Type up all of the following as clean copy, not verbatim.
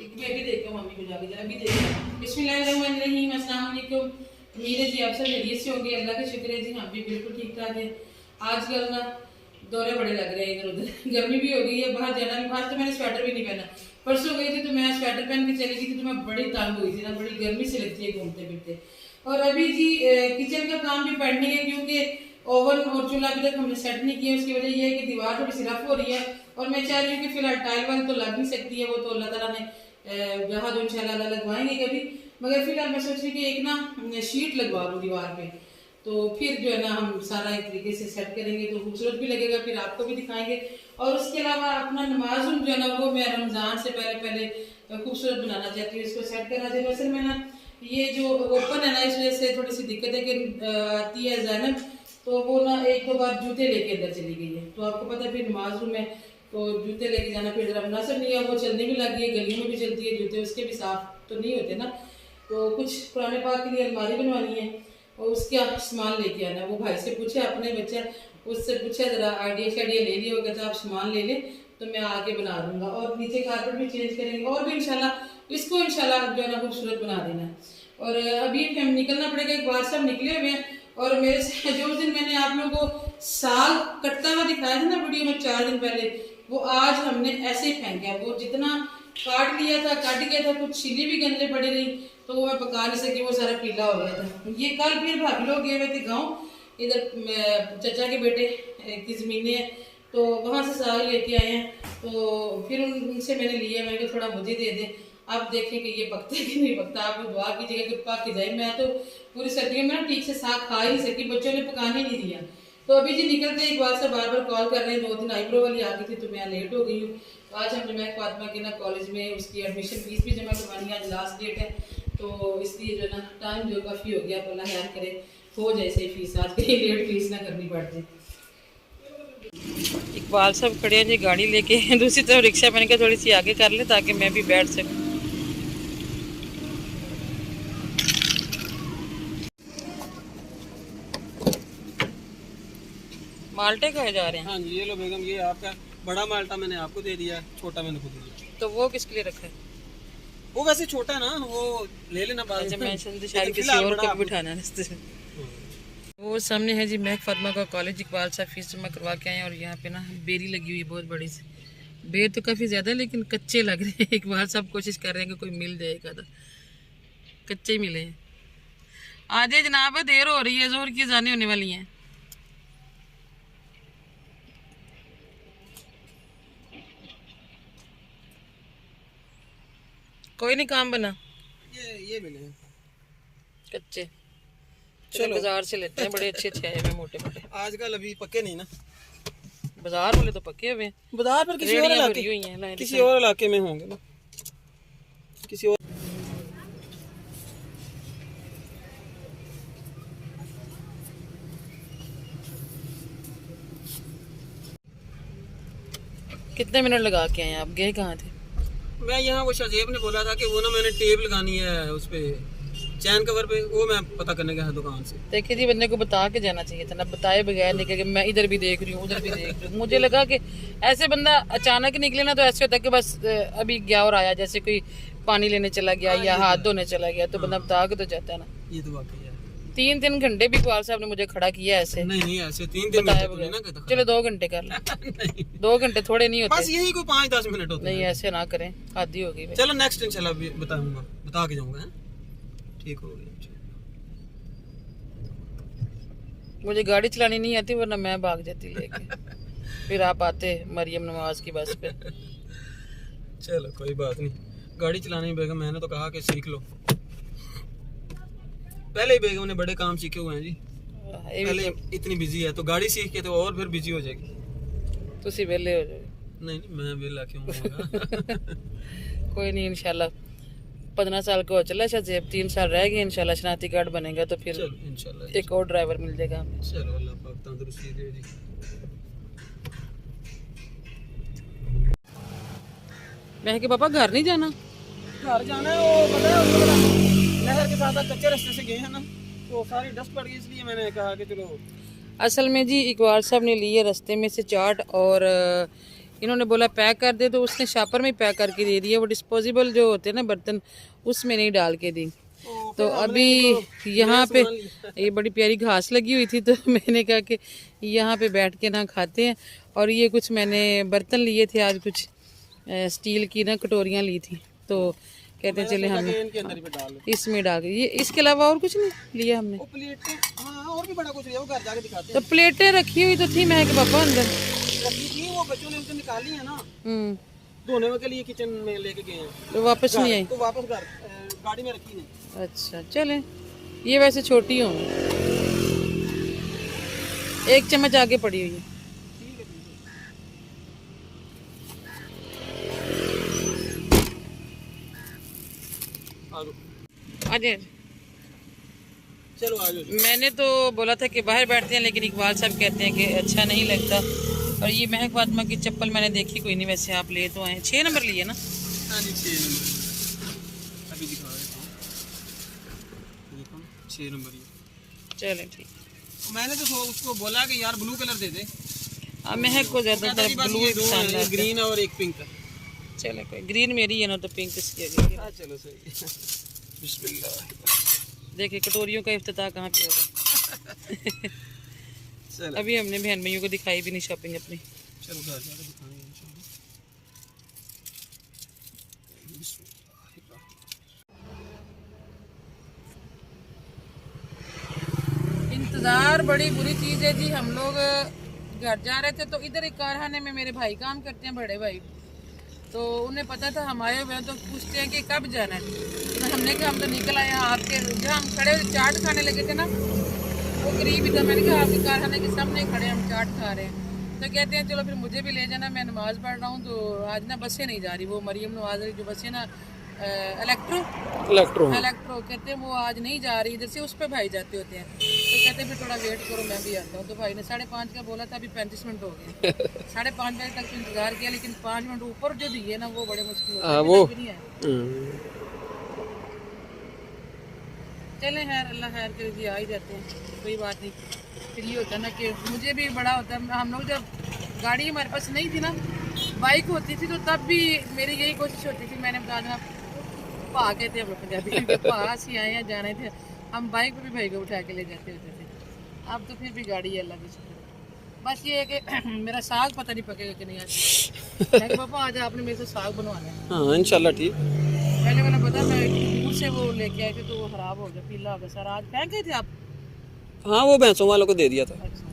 मैं भी देखता हूँ मम्मी को जाके जरा अभी देखता हूँ। बिस्मिल्लाहिर्रहमानिर्रहीम, अस्सलाम वालेकुम। उम्मीद है जी आप सब खैरियत से होंगे, अल्लाह का शुक्र है जी हम भी बिल्कुल ठीक ठाक है। आजकल ना दौरे बड़े लग रहे हैं इधर उधर, गर्मी भी हो गई है, बाहर जाना भी। आज तो मैंने स्वेटर भी नहीं पहना, परसों गई थी तो मैं स्वेटर पहन के चली गई थी तो मैं बड़ी तंग हुई थी ना, बड़ी गर्मी से लगती है घूमते फिरते। और अभी जी किचन का काम भी पेंडिंग है क्योंकि ओवन और चूल्हा अभी तक हमने सेट नहीं किया। उसकी वजह यह है कि दीवार थोड़ी सी रफ हो रही है और मैं चाह रही हूँ कि फिलहाल टाइल वाइल तो लग नहीं सकती है, वो तो अल्लाह ताला ने जहाँ तो इंशाल्लाह लगवाएंगे कभी। मगर फिलहाल मैं सोच रही कि एक ना शीट लगवा लूँ दीवार पे, तो फिर जो है ना हम सारा एक तरीके से सेट करेंगे तो खूबसूरत भी लगेगा, फिर आपको भी दिखाएंगे। और उसके अलावा अपना नमाज रूम जो है ना वो मैं रमज़ान से पहले पहले खूबसूरत बनाना चाहती हूँ, इसको सेट करना चाहिए। वैसे मैं ना ये जो ओपन है ना इस वजह से थोड़ी सी दिक्कत है कि आती है जैनब, तो वो ना एक दो बार जूते लेके अंदर चली गई है, तो आपको पता है फिर नमाज रूम में तो जूते लेके जाना फिर जरा मुनासिब नहीं है। वो चलने भी लग गई है, गलियों में भी चलती है जूते, उसके भी साफ तो नहीं होते ना। तो कुछ पुराने पाक के लिए अलमारी बनवानी है और उसके आप सामान लेके आना। वो भाई से पूछे, अपने बच्चा उससे पूछा जरा आइडिया शाइडिया ले लिया, वो कहता आप सामान ले लें तो मैं आगे बना दूंगा। और नीचे कारपेट भी चेंज करेंगे और भी इंशाल्लाह इसको इंशाल्लाह जो है ना खूबसूरत बना देना है। और अभी हम निकलना पड़ेगा, एक बार सब निकले हुए हैं। और मेरे से जो दिन मैंने आप लोगों को साग कटता हुआ दिखाया था ना वीडियो में 4 दिन पहले, वो आज हमने ऐसे ही फेंका। वो जितना काट लिया था काट गया था, कुछ छिली भी गंदे पड़ी रही तो वो मैं पका नहीं सकी, वो सारा पीला हो गया था। ये कल फिर भाभी लोग गए हुए थे गाँव, इधर चचा के बेटे की ज़मीनें हैं तो वहाँ से साग लेके आए हैं। तो फिर उनसे मैंने लिया, मैंने कहा थोड़ा मुझे दे दे, आप देखें कि ये पकता है कि नहीं पकता। आप दुआ कीजिएगा कि पक जाए। मैं तो पूरी सर्दियों में ना ठीक से साग खा ही नहीं सकी, बच्चों ने पकाने नहीं दिया। तो अभी जी निकलते एक बार से बार बार कॉल कर रहे हैं, 2 दिन आईब्रो वाली आ गई थी तो मैं लेट हो गई हूँ। तो आज हमने मैं फातिमा के ना कॉलेज में उसकी एडमिशन फीस भी जमा करवानी है, आज लास्ट डेट है तो इसलिए जो ना टाइम जो काफ़ी हो गया, अल्लाह खैर करे हो जाए सही फीस, आज कहीं लेट फीस ना करनी पड़ जाए। इकबाल सब खड़े हैं जी गाड़ी लेके, दूसरी तरफ रिक्शा मैंने कहा थोड़ी सी आगे कर ले ताकि मैं भी बैठ सकूँ। माल्टे कहे जा रहे हैं? हाँ जी, ये लो बेगम, ये आपका बड़ा माल्टा मैंने आपको दे दिया, छोटा मैंने खुद दिया। तो वो किसके लिए रखा है? वो वैसे छोटा है ना, वो ले लेना बाद अच्छा, में। मैं शायद किसी और को भी बिठाना है। वो सामने है जी महक फातिमा का कॉलेज, इकबाल साहब फीस जमा करवा के आए हैं। और यहाँ पे ना बेरी लगी हुई है बहुत बड़ी सी, बेर तो काफ़ी ज़्यादा है लेकिन कच्चे लग रहे हैं। इकबाल साहब कोशिश कर रहे हैं कि कोई मिल जाएगा, तो कच्चे ही मिले हैं। आ जाए जनाब, देर हो रही है, जोर की जाने होने वाली हैं। कोई नहीं, काम बना। ये मिले कच्चे चलो बाजार से लेते हैं, बड़े अच्छे अच्छे आए हुए मोटे मोटे। आजकल अभी पक्के नहीं ना, बाजार वाले तो पके हुए हैं, बाजार पर किसी और इलाके में होंगे ना, किसी और। कितने मिनट लगा के आए आप? गए कहाँ थे? मैं यहाँ, वो शाजेब ने बोला था कि वो ना मैंने टेप लगानी है उस पे चैन कवर पे, वो मैं पता करने गया दुकान से। देखिए जी, बंदे को बता के जाना चाहिए था ना, बताए बगैर निकल के मैं इधर भी देख रही हूँ उधर भी देख रही हूँ। मुझे लगा कि ऐसे बंदा अचानक निकले ना तो ऐसे होता है कि बस अभी गया और आया, जैसे कोई पानी लेने चला गया या हाथ धोने चला गया, तो बंदा बता के तो जाता है ना। ये तो वाकई है। 3 घंटे भी इकबाल साहब ने मुझे खड़ा किया ऐसे। नहीं ऐसे 3 दिन बताए बगैर। चलो 2 घंटे कर लो। 2 घंटे थोड़े नहीं होते, बस यही कोई 5-10 मिनट होते नहीं ऐसे ना करें, आधी हो गई। चलो नेक्स्ट इंशाल्लाह बताऊंगा, बता के जाऊंगा। ठीक हो गया। मुझे गाड़ी चलानी नहीं आती वरना मैं भाग जाती लेके। फिर आप आते मरियम नवाज की बस पे। चलो कोई बात नहीं, गाड़ी चलानी बेगम मैंने तो कहा कि सीख लो, पहले ही बेगम ने बड़े काम सीखे हुए हैं जी। पहले इतनी बिजी है तो गाड़ी सीख के तो और फिर बिजी हो जाएगी। तुसी वेले हो जाओ। नहीं मैं वेला क्यों होऊंगा। कोई नहीं, इंशाल्लाह 15 साल का हो चला शायद, 3 साल रह गए, इंशाल्लाह शनाख्ती कार्ड बनेगा तो फिर इंशाल्लाह एक और ड्राइवर मिल जाएगा हमें। चलो अल्लाह पाक तंदुरुस्ती दे जी। मैं कि पापा घर नहीं जाना? घर जाना है, वो पता है नहर के साथ कच्चे रास्ते से गए हैं ना, तो सारी डस्ट पड़ गई, इसलिए मैंने कहा कि चलो। असल में जी इकबाल साहब ने लिए रास्ते में से चाट और इन्होंने बोला पैक कर दे, तो उसने शापर में पैक करके दे दिया। वो डिस्पोजेबल जो होते हैं ना बर्तन, उसमें नहीं डाल के दी। तो अभी यहाँ पे ये बड़ी प्यारी घास लगी हुई थी, तो मैंने कहा कि यहाँ पे बैठ के ना खाते हैं। और ये कुछ मैंने बर्तन लिए थे आज, कुछ स्टील की ना कटोरियाँ ली थी, तो कहते हैं चले हमने इसमें डाल के, ये इसके अलावा और कुछ नहीं लिया हमने। और भी बड़ा कुछ है, वो घर जाके दिखाते हैं। तो प्लेटें रखी हुई तो थी महक पापा अंदर, रखी थी, वो बच्चों ने उनसे निकाली है ना, धोने के लिए किचन में लेके गए हैं, तो वापस नहीं आई, तो वापस घर गाड़ी में रखी है। अच्छा चले, ये वैसे छोटी होंगी, 1 चम्मच आगे पड़ी हुई है। अजय चलो आ जाओ। मैंने तो बोला था कि बाहर बैठते हैं, लेकिन इकबाल साहब कहते हैं कि अच्छा नहीं लगता। और ये महक फातिमा की चप्पल मैंने देखी कोई नहीं, वैसे आप ले तो आए। 6 नंबर लिए ना? हाँ जी 6 नंबर अभी दिखा रहे थे, देखो 6 नंबर ये। चले ठीक। मैंने तो उसको बोला कि यार ब्लू कलर दे दे। महक को ज्यादातर ब्लू पसंद है, ग्रीन और एक पिंक। चले कोई, ग्रीन मेरी है ना, तो पिंक इसकी है। हाँ चलो सही। बिस्मिल्लाह। देखिए कटोरियों का इफ्तिताह कहाँ पे हो रहा है। चलो अभी हमने बहन भाइयों को दिखाई भी नहीं शॉपिंग अपनी। चलो घर जाकर दिखाएंगे इंशाल्लाह। इंतज़ार बड़ी बुरी चीज़ है जी। हम लोग घर जा रहे थे, तो इधर एक कारखाने में मेरे भाई काम करते हैं, बड़े भाई, तो उन्हें पता था हम आए हुए हैं, तो पूछते हैं कि कब जाना है। तो हमने कहा हम तो निकल आए हैं आपके, जहाँ हम खड़े चाट खाने लगे थे ना, वो करीब ही था। मैंने कहा आपके कारखाने के सामने खड़े हम चाट खा रहे हैं। तो कहते हैं चलो फिर मुझे भी ले जाना, मैं नमाज़ पढ़ रहा हूँ। तो आज ना बसें नहीं जा रही, वो मरियम नवाज जो बसें ना इलेक्ट्रो कहते हैं, वो आज नहीं जा रही इधर से, उस पर भाई जाते होते हैं। तो कहते हैं फिर थोड़ा वेट करो, मैं भी आता हूँ। तो भाई ने 5:30 का बोला था, अभी 35 मिनट हो गए। 5:30 बजे तक तो इंतजार किया, लेकिन 5 मिनट ऊपर जो दिए ना, वो बड़े मुश्किल होते हैं। चले खैर, अल्लाह खैर करे जी, आ ही जाते हैं, कोई बात नहीं। फिर ये होता है ना कि मुझे भी बड़ा होता है, हम लोग जब गाड़ी हमारे पास नहीं थी ना, बाइक होती थी, तो तब भी मेरी यही कोशिश होती थी, मैंने बता देना पा के थे हम लोग पंजाबी, पास ही आए हैं, जाने थे हम, बाइक पे भी भाई को उठा के ले जाते होते थे। अब तो फिर भी गाड़ी है, अल्लाह की शुक्र। बस ये है कि मेरा साग पता नहीं पकेगा कि नहीं आज। मैं पापा आज आपने मेरे से साग बनवाना है। हाँ इंशाल्लाह ठीक। पहले मैंने पता मैं दूर से वो लेके आए थे, तो वो खराब हो गया, पीला हो गया सर। आज फेंक गए थे आप? हाँ वो भैंसों वालों को दे दिया था। अच्छा,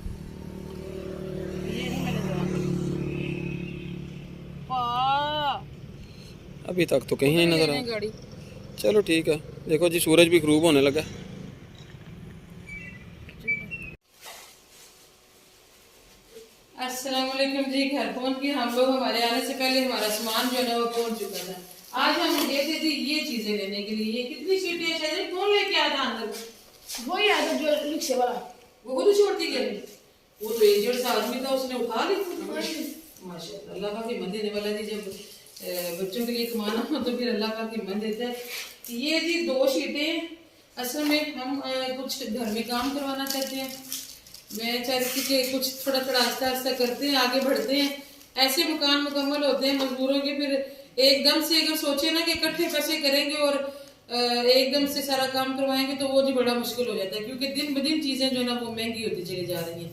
ये नहीं मैंने जवाब अभी तक तो कहीं नहीं नजर आ। गाड़ी। चलो ठीक है, देखो जी सूरज भी ग़रूब होने लगा। अस्सलाम वालेकुम जी। घर पहुंच के हम लोग, हमारे आने से पहले हमारा सामान जो है ना वो पहुंच चुका था। आज हम गए थे जी ये चीजें लेने के लिए। ये कितनी सीटें चाहिए, कौन लेके आया था अंदर? वही आया जो रिक्शे वाला, वो खुद छोड़ दी गई। वो तो एजेंट सा आदमी था, उसने उठा ली माशाल्लाह। अल्लाह पाक की मदद देने वाला जी, जब बच्चों के लिए कमाना हो तो फिर अल्लाह पाक की मदद देता है। ये जी 2 शीटें असल में हम कुछ घर में काम करवाना चाहते हैं। मैं चाहती थी कि कुछ थोड़ा थोड़ा आस्ता आस्ता करते हैं, आगे बढ़ते हैं। ऐसे मकान मुकम्मल होते हैं मजदूरों के, फिर एकदम से अगर सोचे ना कि इकट्ठे पैसे करेंगे और एकदम से सारा काम करवाएंगे, तो वो जी बड़ा मुश्किल हो जाता है, क्योंकि दिन ब दिन चीज़ें जो है ना वो महंगी होती चली जा रही हैं।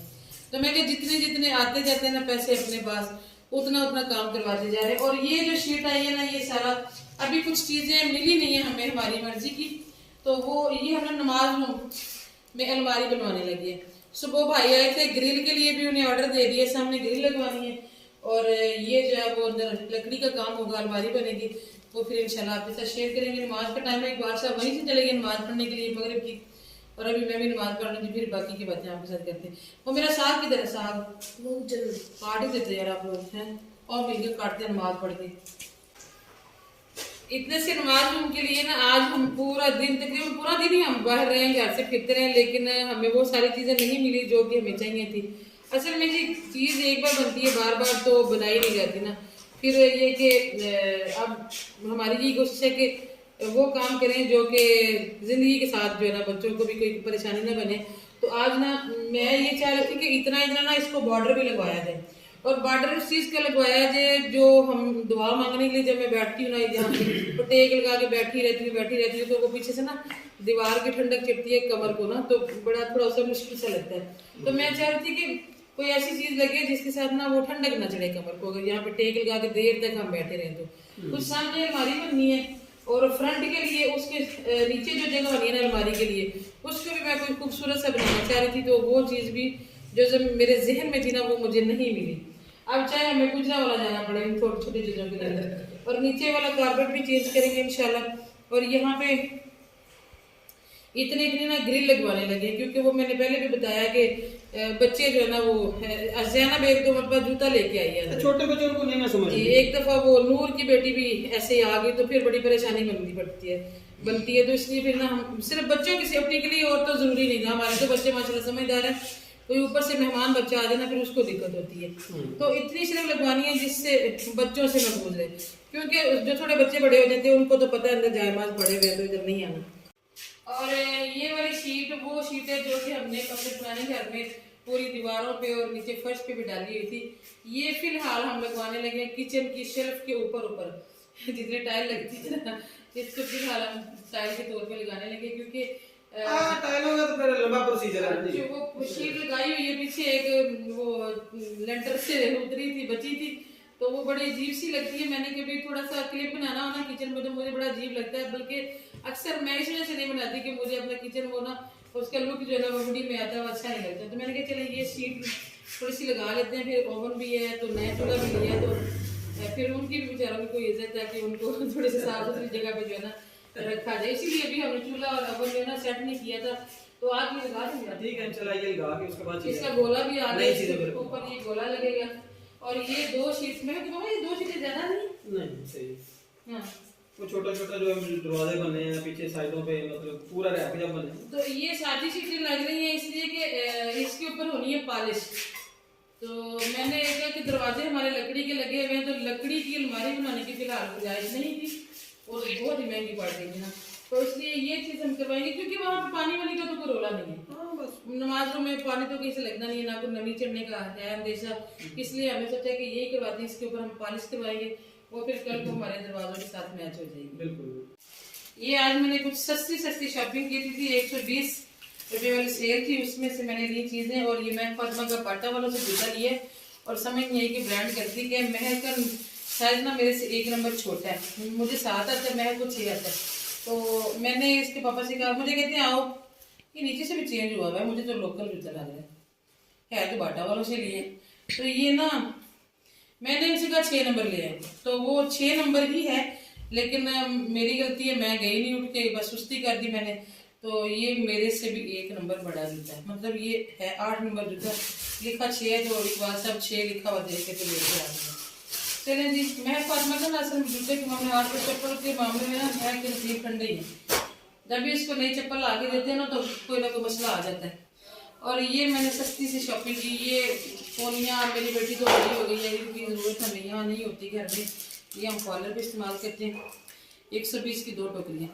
तो मैं जितने जितने आते जाते हैं ना पैसे अपने पास, उतना उतना काम करवाते जा रहे हैं। और ये जो शीट आई है ना, ये सारा अभी कुछ चीज़ें मिली नहीं है हमें हमारी मर्जी की, तो वो ये हमने नमाज रूम में अलमारी बनवाने लगी है। सुबह भाई आए थे ग्रिल के लिए, भी उन्हें ऑर्डर दे दिया, सामने ग्रिल लगवानी है। और ये जो है वो अंदर लकड़ी का काम होगा, अलमारी बनेगी, वो फिर इंशाल्लाह आपके साथ शेयर करेंगे। नमाज का टाइम है, एक बार साहब वहीं से चले गए नमाज पढ़ने के लिए मगरिब की, और अभी मैं भी नमाज पढ़ लूँगी, फिर बाकी की बातें आपके साथ करते हैं। वो मेरा साग किधर है? साग वो जरूर काट ही देते यार आप लोग हैं, और मिलकर काटते हैं नमाज पढ़ के। इतने से नमाज रूम के लिए ना आज हम पूरा दिन, तकरीबन पूरा दिन ही हम बाहर रहे, घर से फिरते रहे, लेकिन हमें वो सारी चीज़ें नहीं मिली जो कि हमें चाहिए थी। असल में जी चीज़ एक बार बनती है, बार बार तो बनाई नहीं जाती ना। फिर ये कि अब हमारी ये कोशिश है कि वो काम करें जो कि ज़िंदगी के साथ जो है ना बच्चों को भी कोई परेशानी ना बने। तो आज ना मैं ये चाह रही थी कि इतना इतना ना इसको बॉर्डर भी लगवाया जाए। और बॉर्डर उस चीज का लगवाया है जो हम दुआ मांगने के लिए जब मैं बैठती हूँ ना जहाँ पे टेक लगा के बैठी रहती हूँ तो वो पीछे से ना दीवार की ठंडक चिपती है कमर को ना, तो बड़ा थोड़ा सा मुश्किल सा लगता है। तो मैं चाह रही थी कि कोई ऐसी चीज लगे जिसके साथ ना वो ठंडक ना चढ़े कमर को, अगर यहाँ पे टेक लगा के देर तक हम बैठे रहे तो। कुछ सामने अलमारी बननी है और फ्रंट के लिए उसके नीचे जो जगह बनी है ना अलमारी के लिए, उसको भी मैं कोई खूबसूरत सा बनाना चाह रही थी। तो वो चीज भी जो जब मेरे जहन में थी ना वो मुझे नहीं मिली। अब चाहे हमें गुजरा वाला जाना पड़े इन छोटी छोटी चीजों के अंदर। और नीचे वाला कारपेट भी चेंज करेंगे इंशाल्लाह। और यहाँ पे इतने इतने ना ग्रिल लगवाने लगे, क्योंकि वो मैंने पहले भी बताया कि बच्चे जो है ना वो जैनब एक दो मरतबा जूता लेके आई है छोटे बच्चों को नहीं मैं समझ जी। एक दफा वो नूर की बेटी भी ऐसे ही आ गई तो फिर बड़ी परेशानी बनती है। तो इसलिए फिर ना हम सिर्फ बच्चों की सेफ्टी के लिए, और तो जरूरी नहीं था। हमारे तो बच्चे माशाल्लाह समझदार है, कोई ऊपर से मेहमान बच्चा आ जाए ना फिर उसको दिक्कत होती है। तो इतनी सिर्फ लगवानी है जिससे बच्चों से महफूज रहे, क्योंकि जो थोड़े बच्चे बड़े हो जाते हैं उनको तो पता है अंदर जायमाज पड़े हुए तो इधर नहीं आना। और ये वाली शीट वो शीट है जो कि हमने अपने पुराने घर में पूरी दीवारों पे और नीचे फर्श पे भी डाली हुई थी। ये फिलहाल हम लगवाने लगे किचन की शेल्फ के ऊपर जितनी टाइल लगती है ना, इसको फिलहाल हम टाइल के तौर पे लगाने लगे, क्योंकि टाइलों का तो फिर लंबा प्रोसीजर है जो वो शीट लगाई हुई है पीछे एक वो लेंटर से उतरी थी बची थी, तो वो बड़ी अजीब सी लगती है। मैंने कभी थोड़ा सा क्लिप बनाना हो ना किचन में तो मुझे बड़ा अजीब लगता है, बल्कि अक्सर मैं इस वजह से नहीं बनाती कि मुझे अपना किचन वो ना उसका लुक जो है ना वो वीडियो में आता है वो अच्छा नहीं लगता। तो मैंने कहा चले ये शीट थोड़ी सी लगा लेते हैं, फिर ओवन भी है तो नया चूल्हा भी लिया है तो फिर उनकी भी बेचारों की कोई इज्जत है कि उनको थोड़ी सी साफ सुथरी जगह पे जो है ना रखा जाए। इसीलिए अभी हमने चूल्हा और ओवन जो है ना सेट नहीं किया था, तो आज ये लगा दूंगा। ठीक है चलाइए लगा के उसके बाद इसका गोला भी आ गया, ऊपर ये गोला लगेगा। और ये दो शीट्स में ये दो शीटें ज्यादा नहीं सही। हाँ वो छोटा छोटा जो दरवाजे बने हैं पीछे साइडों पे, मतलब पूरा रैक जब बने तो ये सादी शीटें लग रही हैं इसलिए कि इसके ऊपर होनी है पॉलिश। तो मैंने कहा कि दरवाजे हमारे लकड़ी के लगे हुए हैं तो लकड़ी की अलमारी बनाने की फिलहाल गुंजाइश नहीं थी और बहुत ही महंगी पड़ गई ना, तो इसलिए ये चीज हम करवाएंगे, क्योंकि वहाँ पे पानी वाली का तो कोई रोला नहीं है। नमाजों में पानी तो कहीं से लगना नहीं है, ना कोई नमी चढ़ने का है अंदेशा, इसलिए हमें सोचा कि यही करवाते हैं। इसके ऊपर हम पॉलिश करवाएंगे, वो फिर कल को हमारे दरवाजों के साथ मैच हो जाएगी। बिल्कुल। ये आज मैंने कुछ सस्ती शॉपिंग की थी 120 रुपये वाली सेल थी, उसमें से मैंने ली चीजें। और ये मैं फातिमा का बाटा वालों से जूता लिए और समझ नहीं आई कि ब्रांड करती है। महक का साइज ना मेरे से 1 नंबर छोटा है, मुझे 7 आता है, महक को 6 आता है। तो मैंने इसके पापा से कहा, मुझे कहते हैं आओ ये नीचे से भी चेंज हुआ है, मुझे तो लोकल जूता लग रहा है तो बाटा वालों से लिए। तो ये ना मैंने इनसे कहा 6 नंबर ले आए, तो वो 6 नंबर ही है, लेकिन मेरी गलती है, मैं गई नहीं उठ के, बस सुस्ती कर दी मैंने। तो ये मेरे से भी 1 नंबर बड़ा जूता है, मतलब ये है 8 नंबर जूता, लिखा 6 है तो इकबाल साहब 6 लिखा हुआ देख के तो लेके आ गया। चलें जी, मैं फातिमा का ना असल जूते के मामले हाथ पर चप्पल के मामले में ना मैं के नसीब ठंडे ही है, जब भी इसको नई चप्पल आगे देते हैं ना तो कोई ना कोई मसला आ जाता है। और ये मैंने सस्ती सी शॉपिंग की, ये पोनियाँ मेरी बेटी तो बड़ी हो गई है, इनकी ज़रूरत हमें यहाँ नहीं होती घर में, ये हम कॉलर पे इस्तेमाल करते हैं। 120 की 2 टोकरियाँ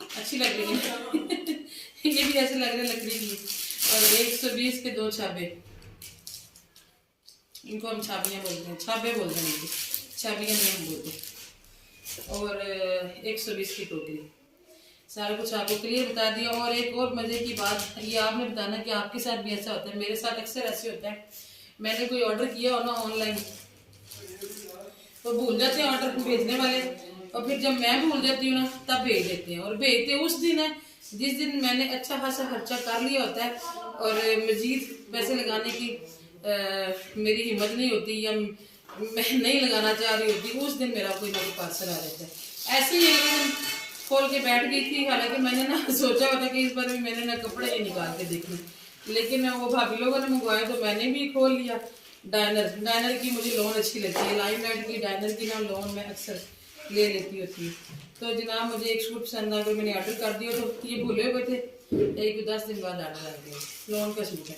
अच्छी लग रही है ये भी ऐसे लग रहे हैं लकड़ी की। और 120 के 2 छाबे, इनको हम छाबियाँ बोलते हैं, छाबे बोलते हैं इनको, छाबियाँ नहीं हम बोलते। और 120 की टोकरी, सारा कुछ आपको क्लियर बता दिया। और एक और मज़े की बात, ये आपने बताना कि आपके साथ भी ऐसा होता है, मेरे साथ अक्सर ऐसे होता है, मैंने कोई ऑर्डर किया हो ना ऑनलाइन तो भूल जाते हैं ऑर्डर भेजने वाले, और फिर जब मैं भूल जाती हूँ ना तब भेज देते हैं। और भेजते उस दिन है जिस दिन मैंने अच्छा खासा खर्चा कर लिया होता है और मजीद पैसे लगाने की मेरी हिम्मत नहीं होती या मैं नहीं लगाना चाह रही होती, उस दिन मेरा कोई ना कोई पार्सल आ जाता है। ऐसे ही एक दिन खोल के बैठ गई थी, हालांकि मैंने ना सोचा हुआ था कि इस बार भी मैंने ना कपड़े ही निकाल के देखने, लेकिन वो भाभी लोगों ने मंगवाया तो मैंने भी खोल लिया। डायनर की मुझे लोन अच्छी लगती है, लाइमलाइट की डायनर की ना लोन मैं अक्सर ले लेती होती है। तो जनाब मुझे एक सूट पसंद आ गया, मैंने ऑर्डर कर दिया, तो ये भूले हुए थे, एक 10 दिन बाद ऑर्डर आ गया, लोन का सूट है।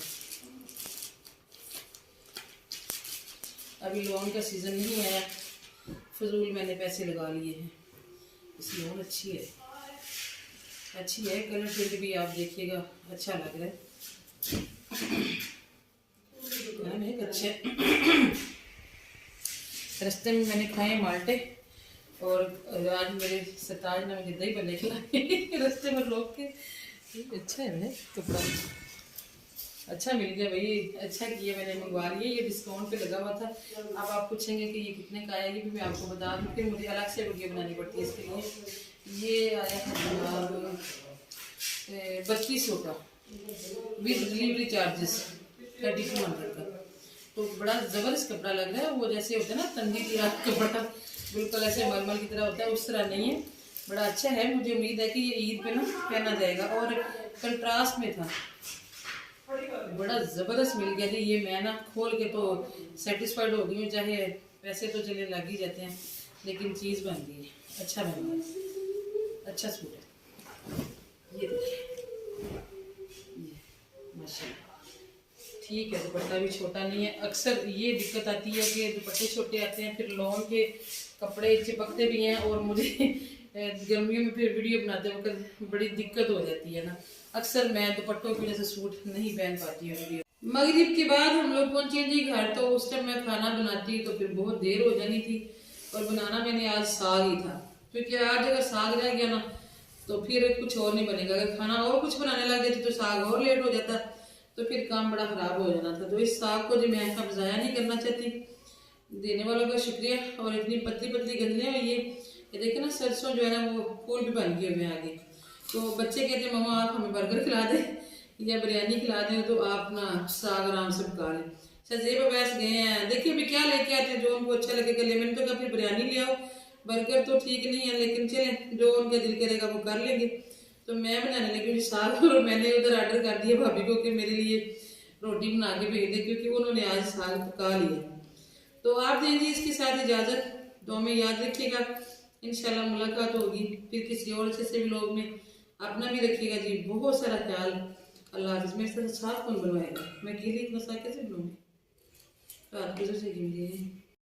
अभी लोन का सीज़न नहीं आया, फजूल मैंने पैसे लगा लिए हैं। इस लोन अच्छी है कलर प्रिंट भी आप देखिएगा अच्छा लग रहा है। खाए हैं अच्छे। रास्ते में मैंने खाए माल्टे और आज मेरे सरताज ने मुझे दही बने खिलाए रास्ते में रोक के। अच्छा है भाई, कपड़ा अच्छा मिल गया भाई, अच्छा किया मैंने, मंगवा लिया। ये डिस्काउंट पे लगा हुआ था। अब आप पूछेंगे कि ये कितने का आया, ये भी मैं आपको बता दूँ, फिर मुझे अलग से वीडियो बनानी पड़ती है इसके लिए। ये आया है जनाब 3200 का विद डिलीवरी चार्जेस 3200 का। तो बड़ा ज़बरदस्त कपड़ा लग रहा है, वो जैसे होता है ना तंदी की रात कपड़ा, बिल्कुल ऐसे मलमल की तरह होता है, उस तरह नहीं है, बड़ा अच्छा है। मुझे उम्मीद है कि ये ईद पे ना पहना जाएगा। और कंट्रास्ट में था, बड़ा ज़बरदस्त मिल गया जी। ये मैं ना खोल के तो सेटिस्फाइड हो गई हूँ, चाहे पैसे तो चले लग ही जाते हैं, लेकिन चीज़ बन गई है, अच्छा बन गया, अच्छा सूट है। ये देखिए, ये माशाल्लाह ठीक है। दुपट्टा भी छोटा नहीं है। अक्सर ये दिक्कत आती है कि दुपट्टे छोटे आते हैं, फिर लॉन के कपड़े चिपकते भी हैं, और मुझे गर्मियों में फिर वीडियो बनाते वक्त बड़ी दिक्कत हो जाती है ना। अक्सर मैं दुपट्टों की वजह से सूट नहीं पहन पाती हूँ वीडियो। मगरिब के बाद हम लोग पहुंचे जी घर, तो उस टाइम मैं खाना बनाती तो फिर बहुत देर हो जानी थी, और बनाना मैंने आज साग ही था, क्योंकि आज अगर साग रह गया ना तो फिर कुछ और नहीं बनेगा। अगर खाना और कुछ बनाने लग जाती तो साग और लेट हो जाता, तो फिर काम बड़ा ख़राब हो जाना था। तो इस साग को जो मैं अब ज़ाया नहीं करना चाहती। देने वालों का शुक्रिया। और इतनी पतली पतली गंदलियाँ हुई है, ये देखे ना, सरसों जो है ना वो फूल भी बन गए हुए हैं आगे। तो बच्चे कहते हैं मम्मा आप हमें बर्गर खिला दें या बिरयानी खिला दें, तो आप ना साग आराम से पका लें। सजेब अवैस गए हैं, देखिए अभी क्या लेके आते हैं जो उनको अच्छा लगेगा ले। मैंने तो कहा फिर बिरयानी ले आओ, बर्गर तो ठीक नहीं है, लेकिन चलें जो उनका दिल करेगा वो कर लेंगे। तो मैं बनाने लगी साग, और मैंने उधर ऑर्डर कर दिया भाभी को कि मेरे लिए रोटी बना के भेज दे, क्योंकि उन्होंने आज साग पका लिया। तो आप दीजिए इसके साथ इजाज़त, तो हमें याद रखिएगा, इंशाल्लाह मुलाकात होगी फिर किसी और अच्छे से व्लॉग में। अपना भी रखिएगा जी, बहुत सारा ख्याल। अल्लाह हाफिज़। मेरे साथ साथ कौन बनवाएगा, मैं अकेले इतना साग कैसे बनूँगी, रात गुजर से गिन